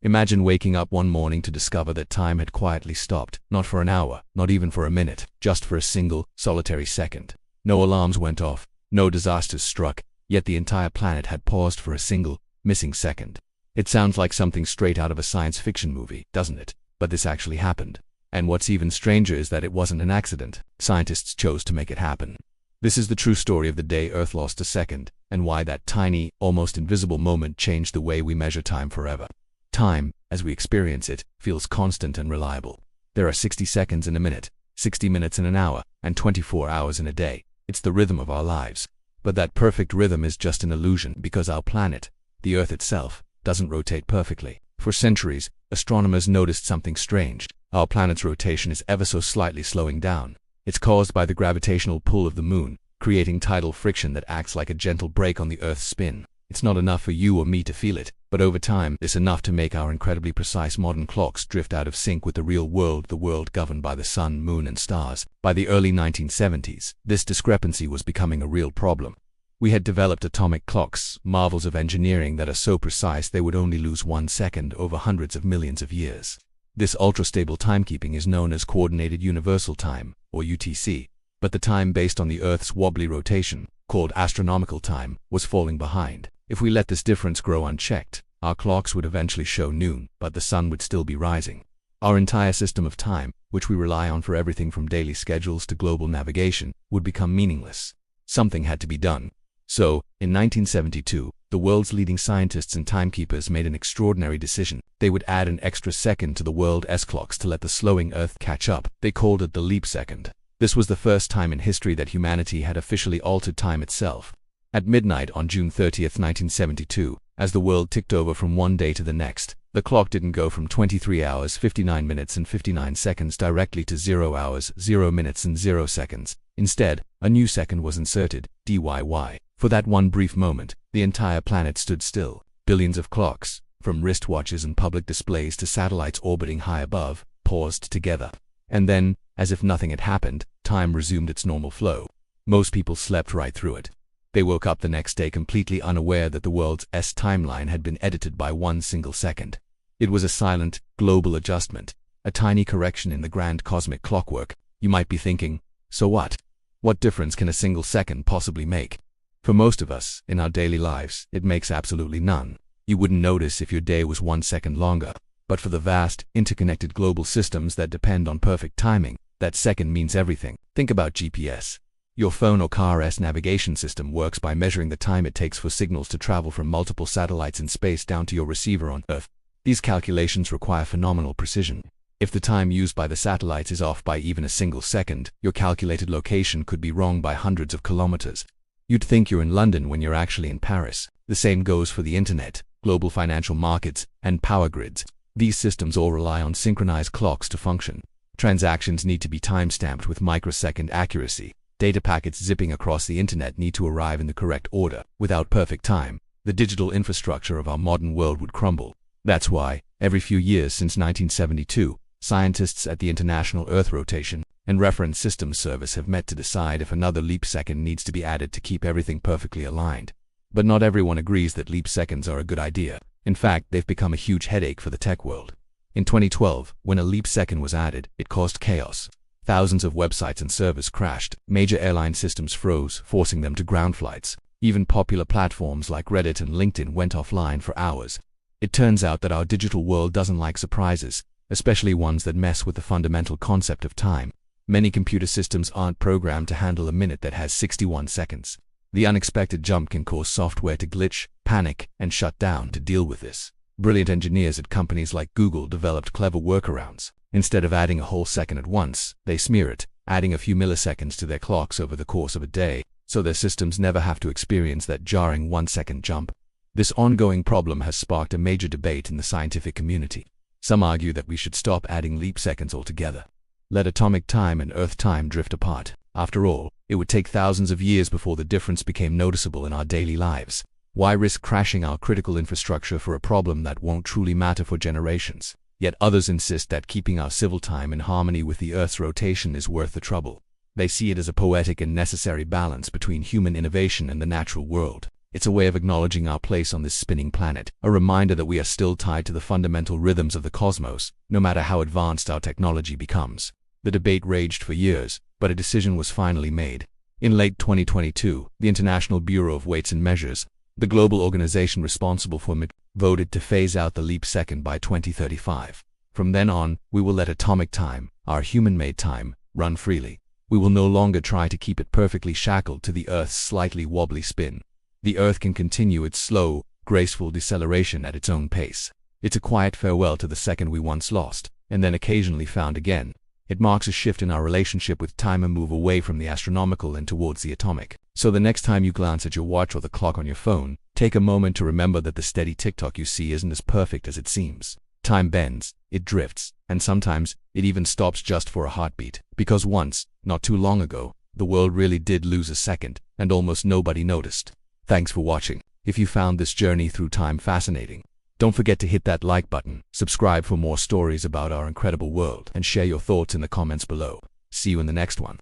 Imagine waking up one morning to discover that time had quietly stopped, not for an hour, not even for a minute, just for a single, solitary second. No alarms went off, no disasters struck, yet the entire planet had paused for a single, missing second. It sounds like something straight out of a science fiction movie, doesn't it? But this actually happened. And what's even stranger is that it wasn't an accident. Scientists chose to make it happen. This is the true story of the day Earth lost a second, and why that tiny, almost invisible moment changed the way we measure time forever. Time, as we experience it, feels constant and reliable. There are 60 seconds in a minute, 60 minutes in an hour, and 24 hours in a day. It's the rhythm of our lives. But that perfect rhythm is just an illusion because our planet, the Earth itself, doesn't rotate perfectly. For centuries, astronomers noticed something strange. Our planet's rotation is ever so slightly slowing down. It's caused by the gravitational pull of the moon, creating tidal friction that acts like a gentle brake on the Earth's spin. It's not enough for you or me to feel it, but over time, it's enough to make our incredibly precise modern clocks drift out of sync with the real world, the world governed by the sun, moon, and stars. By the early 1970s, this discrepancy was becoming a real problem. We had developed atomic clocks, marvels of engineering that are so precise they would only lose 1 second over hundreds of millions of years. This ultra-stable timekeeping is known as Coordinated Universal Time, or UTC, but the time based on the Earth's wobbly rotation, called astronomical time, was falling behind. If we let this difference grow unchecked, our clocks would eventually show noon, but the sun would still be rising. Our entire system of time, which we rely on for everything from daily schedules to global navigation, would become meaningless. Something had to be done. So, in 1972, the world's leading scientists and timekeepers made an extraordinary decision. They would add an extra second to the world's clocks to let the slowing Earth catch up. They called it the leap second. This was the first time in history that humanity had officially altered time itself. At midnight on June 30, 1972, as the world ticked over from one day to the next, the clock didn't go from 23 hours, 59 minutes and 59 seconds directly to 0 hours, 0 minutes and 0 seconds. Instead, a new second was inserted, DYY. For that one brief moment, the entire planet stood still. Billions of clocks, from wristwatches and public displays to satellites orbiting high above, paused together. And then, as if nothing had happened, time resumed its normal flow. Most people slept right through it. They woke up the next day completely unaware that the world's timeline had been edited by 1 single second. It was a silent, global adjustment, a tiny correction in the grand cosmic clockwork. You might be thinking, so what? What difference can a single second possibly make? For most of us, in our daily lives, it makes absolutely none. You wouldn't notice if your day was 1 second longer. But for the vast, interconnected global systems that depend on perfect timing, that second means everything. Think about GPS. Your phone or car's navigation system works by measuring the time it takes for signals to travel from multiple satellites in space down to your receiver on Earth. These calculations require phenomenal precision. If the time used by the satellites is off by even a single second, your calculated location could be wrong by hundreds of kilometers. You'd think you're in London when you're actually in Paris. The same goes for the internet, global financial markets, and power grids. These systems all rely on synchronized clocks to function. Transactions need to be time-stamped with microsecond accuracy. Data packets zipping across the internet need to arrive in the correct order. Without perfect time, the digital infrastructure of our modern world would crumble. That's why, every few years since 1972, scientists at the International Earth Rotation and Reference Systems Service have met to decide if another leap second needs to be added to keep everything perfectly aligned. But not everyone agrees that leap seconds are a good idea. In fact, they've become a huge headache for the tech world. In 2012, when a leap second was added, it caused chaos. Thousands of websites and servers crashed. Major airline systems froze, forcing them to ground flights. Even popular platforms like Reddit and LinkedIn went offline for hours. It turns out that our digital world doesn't like surprises, especially ones that mess with the fundamental concept of time. Many computer systems aren't programmed to handle a minute that has 61 seconds. The unexpected jump can cause software to glitch, panic, and shut down. To deal with this, brilliant engineers at companies like Google developed clever workarounds. Instead of adding a whole second at once, they smear it, adding a few milliseconds to their clocks over the course of a day, so their systems never have to experience that jarring 1 second jump. This ongoing problem has sparked a major debate in the scientific community. Some argue that we should stop adding leap seconds altogether. Let atomic time and Earth time drift apart. After all, it would take thousands of years before the difference became noticeable in our daily lives. Why risk crashing our critical infrastructure for a problem that won't truly matter for generations? Yet others insist that keeping our civil time in harmony with the Earth's rotation is worth the trouble. They see it as a poetic and necessary balance between human innovation and the natural world. It's a way of acknowledging our place on this spinning planet, a reminder that we are still tied to the fundamental rhythms of the cosmos, no matter how advanced our technology becomes. The debate raged for years, but a decision was finally made. In late 2022, the International Bureau of Weights and Measures, the global organization responsible for MIT, voted to phase out the leap second by 2035. From then on, we will let atomic time, our human-made time, run freely. We will no longer try to keep it perfectly shackled to the Earth's slightly wobbly spin. The Earth can continue its slow, graceful deceleration at its own pace. It's a quiet farewell to the second we once lost, and then occasionally found again. It marks a shift in our relationship with time, a move away from the astronomical and towards the atomic. So the next time you glance at your watch or the clock on your phone, take a moment to remember that the steady tick-tock you see isn't as perfect as it seems. Time bends, it drifts, and sometimes it even stops just for a heartbeat. Because once, not too long ago, the world really did lose a second, and almost nobody noticed. Thanks for watching. If you found this journey through time fascinating, don't forget to hit that like button, subscribe for more stories about our incredible world, and share your thoughts in the comments below. See you in the next one.